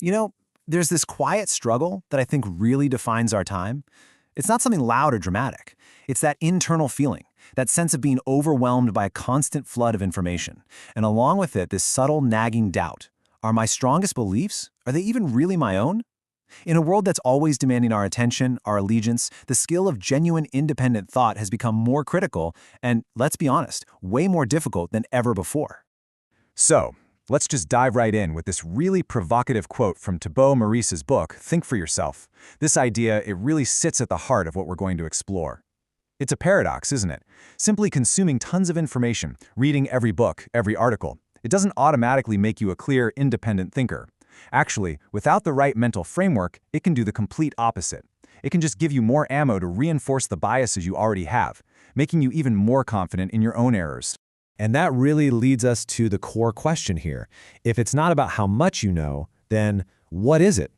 You know, there's this quiet struggle that I think really defines our time. It's not something loud or dramatic. It's that internal feeling, that sense of being overwhelmed by a constant flood of information. And along with it, this subtle nagging doubt. Are my strongest beliefs, are they even really my own? In a world that's always demanding our attention, our allegiance, the skill of genuine independent thought has become more critical and, let's be honest, way more difficult than ever before. So, let's just dive right in with this really provocative quote from Thibaut Meurisse's book, Think for Yourself. This idea, it really sits at the heart of what we're going to explore. It's a paradox, isn't it? Simply consuming tons of information, reading every book, every article, it doesn't automatically make you a clear, independent thinker. Actually, without the right mental framework, it can do the complete opposite. It can just give you more ammo to reinforce the biases you already have, making you even more confident in your own errors. And that really leads us to the core question here. If it's not about how much you know, then what is it?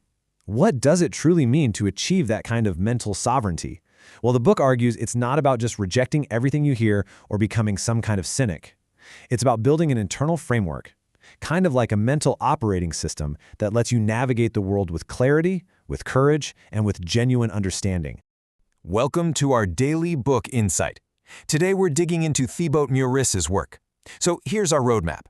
What does it truly mean to achieve that kind of mental sovereignty? Well, the book argues it's not about just rejecting everything you hear or becoming some kind of cynic. It's about building an internal framework, kind of like a mental operating system that lets you navigate the world with clarity, with courage, and with genuine understanding. Welcome to our daily book insight. Today we're digging into Thibaut Meurisse's work. So here's our roadmap.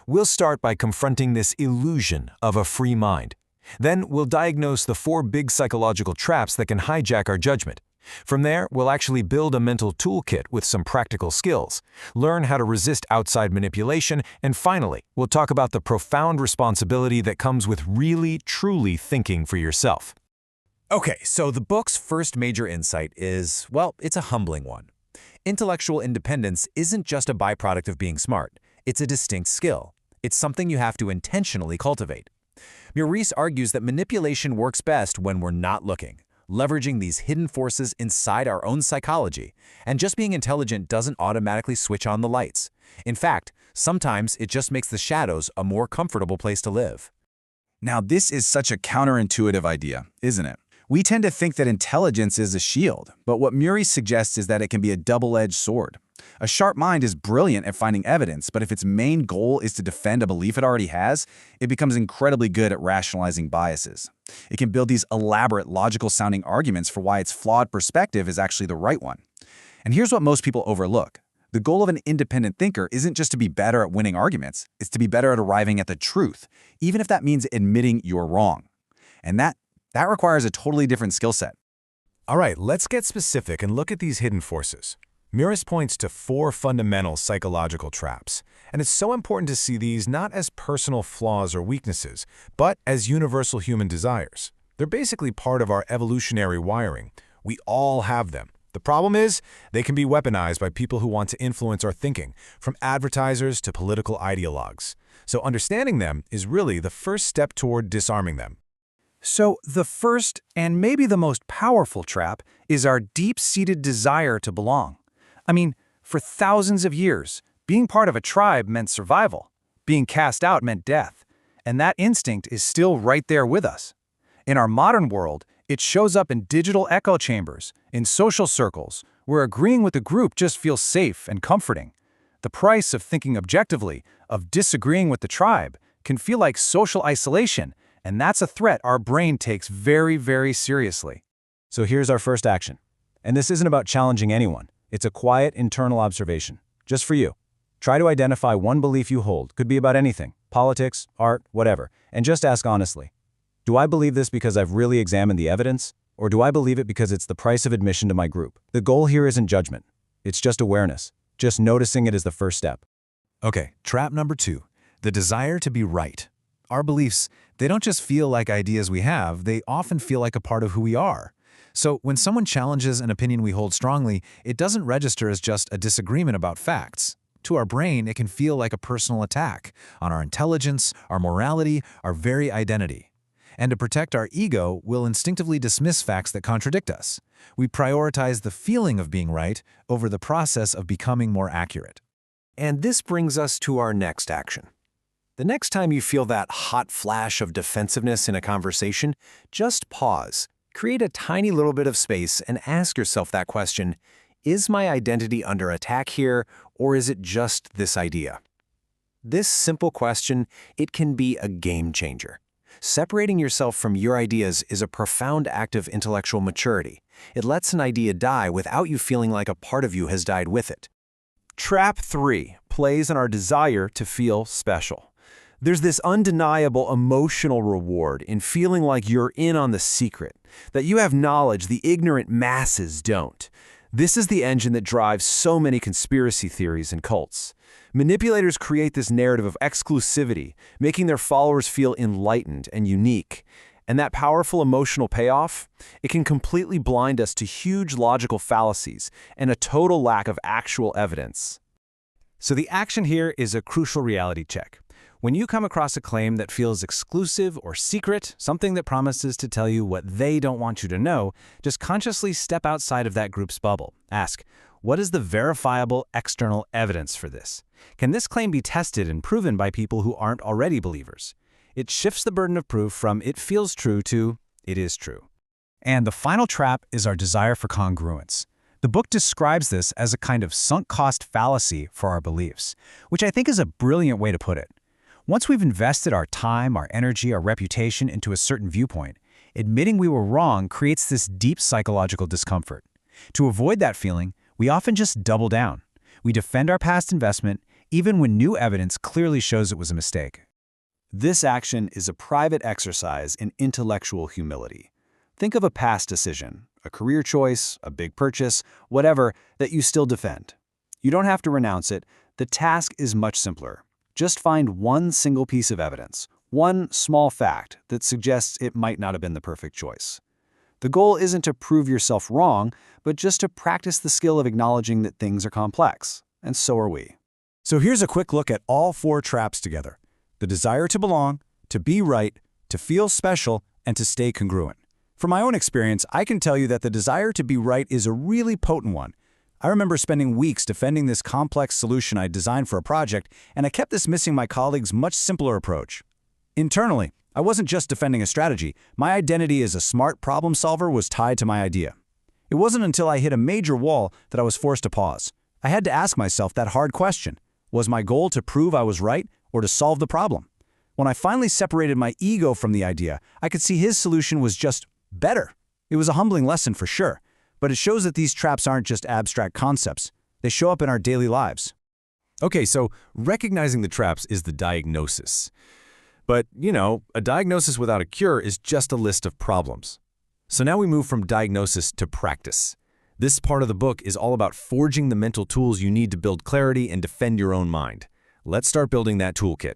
We'll start by confronting this illusion of a free mind. Then we'll diagnose the 4 big psychological traps that can hijack our judgment. From there, we'll actually build a mental toolkit with some practical skills, learn how to resist outside manipulation, and finally, we'll talk about the profound responsibility that comes with really, truly thinking for yourself. Okay, so the book's first major insight is, well, it's a humbling one. Intellectual independence isn't just a byproduct of being smart. It's a distinct skill. It's something you have to intentionally cultivate. Meurisse argues that manipulation works best when we're not looking, leveraging these hidden forces inside our own psychology, and just being intelligent doesn't automatically switch on the lights. In fact, sometimes it just makes the shadows a more comfortable place to live. Now, this is such a counterintuitive idea, isn't it? We tend to think that intelligence is a shield, but what Meurisse suggests is that it can be a double-edged sword. A sharp mind is brilliant at finding evidence, but if its main goal is to defend a belief it already has, it becomes incredibly good at rationalizing biases. It can build these elaborate, logical-sounding arguments for why its flawed perspective is actually the right one. And here's what most people overlook. The goal of an independent thinker isn't just to be better at winning arguments, it's to be better at arriving at the truth, even if that means admitting you're wrong. And that requires a totally different skill set. All right, let's get specific and look at these hidden forces. Meurisse points to 4 fundamental psychological traps, and it's so important to see these not as personal flaws or weaknesses, but as universal human desires. They're basically part of our evolutionary wiring. We all have them. The problem is, they can be weaponized by people who want to influence our thinking, from advertisers to political ideologues. So understanding them is really the first step toward disarming them. So the first and maybe the most powerful trap is our deep-seated desire to belong. I mean, for thousands of years, being part of a tribe meant survival. Being cast out meant death. And that instinct is still right there with us. In our modern world, it shows up in digital echo chambers, in social circles, where agreeing with a group just feels safe and comforting. The price of thinking objectively, of disagreeing with the tribe, can feel like social isolation, and that's a threat our brain takes very, very seriously. So here's our first action. And this isn't about challenging anyone. It's a quiet, internal observation, just for you. Try to identify one belief you hold, could be about anything, politics, art, whatever, and just ask honestly. Do I believe this because I've really examined the evidence, or do I believe it because it's the price of admission to my group? The goal here isn't judgment. It's just awareness. Just noticing it is the first step. Okay, trap number 2, the desire to be right. Our beliefs, they don't just feel like ideas we have, they often feel like a part of who we are. So when someone challenges an opinion we hold strongly, it doesn't register as just a disagreement about facts. To our brain, it can feel like a personal attack on our intelligence, our morality, our very identity. And to protect our ego, we'll instinctively dismiss facts that contradict us. We prioritize the feeling of being right over the process of becoming more accurate. And this brings us to our next action. The next time you feel that hot flash of defensiveness in a conversation, just pause. Create a tiny little bit of space and ask yourself that question, is my identity under attack here, or is it just this idea? This simple question, it can be a game changer. Separating yourself from your ideas is a profound act of intellectual maturity. It lets an idea die without you feeling like a part of you has died with it. Trap 3 plays on our desire to feel special. There's this undeniable emotional reward in feeling like you're in on the secret, that you have knowledge the ignorant masses don't. This is the engine that drives so many conspiracy theories and cults. Manipulators create this narrative of exclusivity, making their followers feel enlightened and unique. And that powerful emotional payoff, it can completely blind us to huge logical fallacies and a total lack of actual evidence. So the action here is a crucial reality check. When you come across a claim that feels exclusive or secret, something that promises to tell you what they don't want you to know, just consciously step outside of that group's bubble. Ask, what is the verifiable external evidence for this? Can this claim be tested and proven by people who aren't already believers? It shifts the burden of proof from it feels true to it is true. And the final trap is our desire for congruence. The book describes this as a kind of sunk cost fallacy for our beliefs, which I think is a brilliant way to put it. Once we've invested our time, our energy, our reputation into a certain viewpoint, admitting we were wrong creates this deep psychological discomfort. To avoid that feeling, we often just double down. We defend our past investment, even when new evidence clearly shows it was a mistake. This action is a private exercise in intellectual humility. Think of a past decision, a career choice, a big purchase, whatever, that you still defend. You don't have to renounce it. The task is much simpler. Just find one single piece of evidence, one small fact that suggests it might not have been the perfect choice. The goal isn't to prove yourself wrong, but just to practice the skill of acknowledging that things are complex, and so are we. So here's a quick look at all 4 traps together: the desire to belong, to be right, to feel special, and to stay congruent. From my own experience, I can tell you that the desire to be right is a really potent one. I remember spending weeks defending this complex solution I designed for a project, and I kept dismissing my colleagues' much simpler approach. Internally, I wasn't just defending a strategy. My identity as a smart problem solver was tied to my idea. It wasn't until I hit a major wall that I was forced to pause. I had to ask myself that hard question. Was my goal to prove I was right or to solve the problem? When I finally separated my ego from the idea, I could see his solution was just better. It was a humbling lesson for sure. But it shows that these traps aren't just abstract concepts. They show up in our daily lives. Okay, so recognizing the traps is the diagnosis. But, a diagnosis without a cure is just a list of problems. So now we move from diagnosis to practice. This part of the book is all about forging the mental tools you need to build clarity and defend your own mind. Let's start building that toolkit.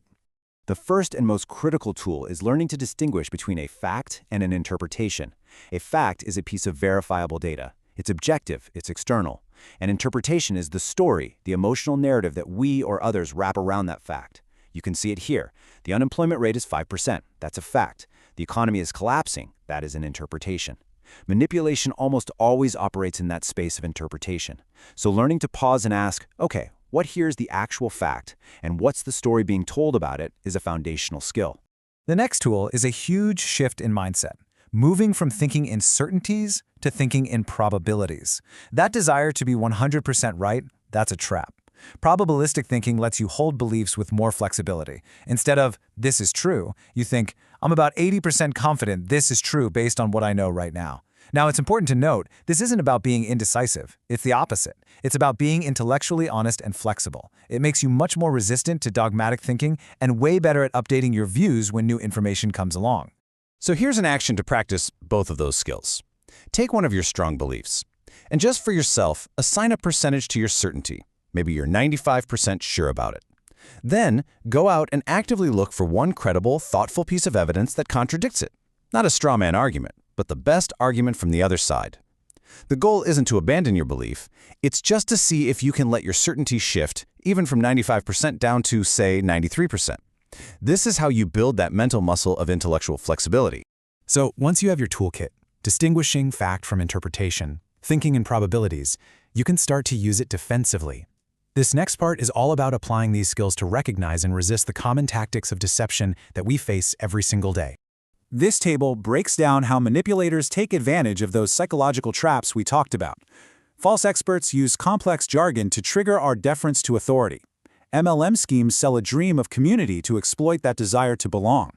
The first and most critical tool is learning to distinguish between a fact and an interpretation. A fact is a piece of verifiable data. It's objective, it's external. An interpretation is the story, the emotional narrative that we or others wrap around that fact. You can see it here. The unemployment rate is 5%. That's a fact. The economy is collapsing. That is an interpretation. Manipulation almost always operates in that space of interpretation. So learning to pause and ask, okay, what here is the actual fact, and what's the story being told about it is a foundational skill. The next tool is a huge shift in mindset, moving from thinking in certainties to thinking in probabilities. That desire to be 100% right, that's a trap. Probabilistic thinking lets you hold beliefs with more flexibility. Instead of, this is true, you think, I'm about 80% confident this is true based on what I know right now. Now, it's important to note, this isn't about being indecisive. It's the opposite. It's about being intellectually honest and flexible. It makes you much more resistant to dogmatic thinking and way better at updating your views when new information comes along. So here's an action to practice both of those skills. Take one of your strong beliefs, and just for yourself, assign a percentage to your certainty. Maybe you're 95% sure about it. Then, go out and actively look for one credible, thoughtful piece of evidence that contradicts it. Not a straw man argument, but the best argument from the other side. The goal isn't to abandon your belief, it's just to see if you can let your certainty shift, even from 95% down to, say, 93%. This is how you build that mental muscle of intellectual flexibility. So once you have your toolkit, distinguishing fact from interpretation, thinking in probabilities, you can start to use it defensively. This next part is all about applying these skills to recognize and resist the common tactics of deception that we face every single day. This table breaks down how manipulators take advantage of those psychological traps we talked about. False experts use complex jargon to trigger our deference to authority. MLM schemes sell a dream of community to exploit that desire to belong.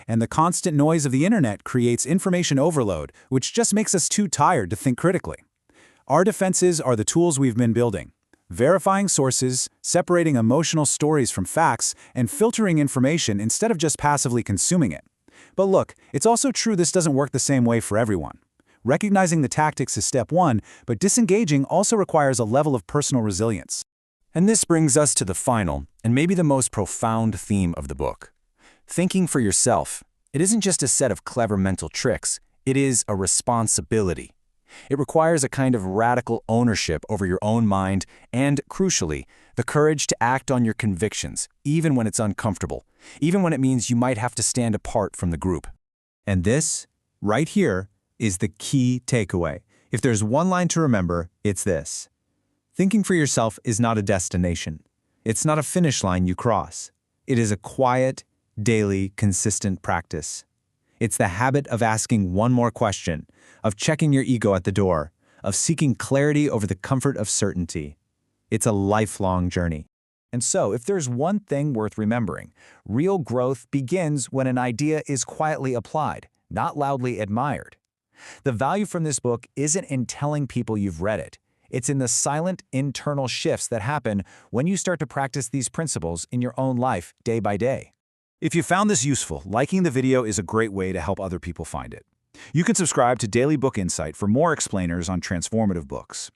And the constant noise of the internet creates information overload, which just makes us too tired to think critically. Our defenses are the tools we've been building: verifying sources, separating emotional stories from facts, and filtering information instead of just passively consuming it. But look, it's also true this doesn't work the same way for everyone. Recognizing the tactics is step one, but disengaging also requires a level of personal resilience. And this brings us to the final, and maybe the most profound theme of the book. Thinking for yourself. It isn't just a set of clever mental tricks, it is a responsibility. It requires a kind of radical ownership over your own mind and, crucially, the courage to act on your convictions, even when it's uncomfortable, even when it means you might have to stand apart from the group. And this, right here, is the key takeaway. If there's one line to remember, it's this: thinking for yourself is not a destination. It's not a finish line you cross. It is a quiet, daily, consistent practice. It's the habit of asking one more question, of checking your ego at the door, of seeking clarity over the comfort of certainty. It's a lifelong journey. And so, if there's one thing worth remembering, real growth begins when an idea is quietly applied, not loudly admired. The value from this book isn't in telling people you've read it. It's in the silent internal shifts that happen when you start to practice these principles in your own life day by day. If you found this useful, liking the video is a great way to help other people find it. You can subscribe to Daily Book Insight for more explainers on transformative books.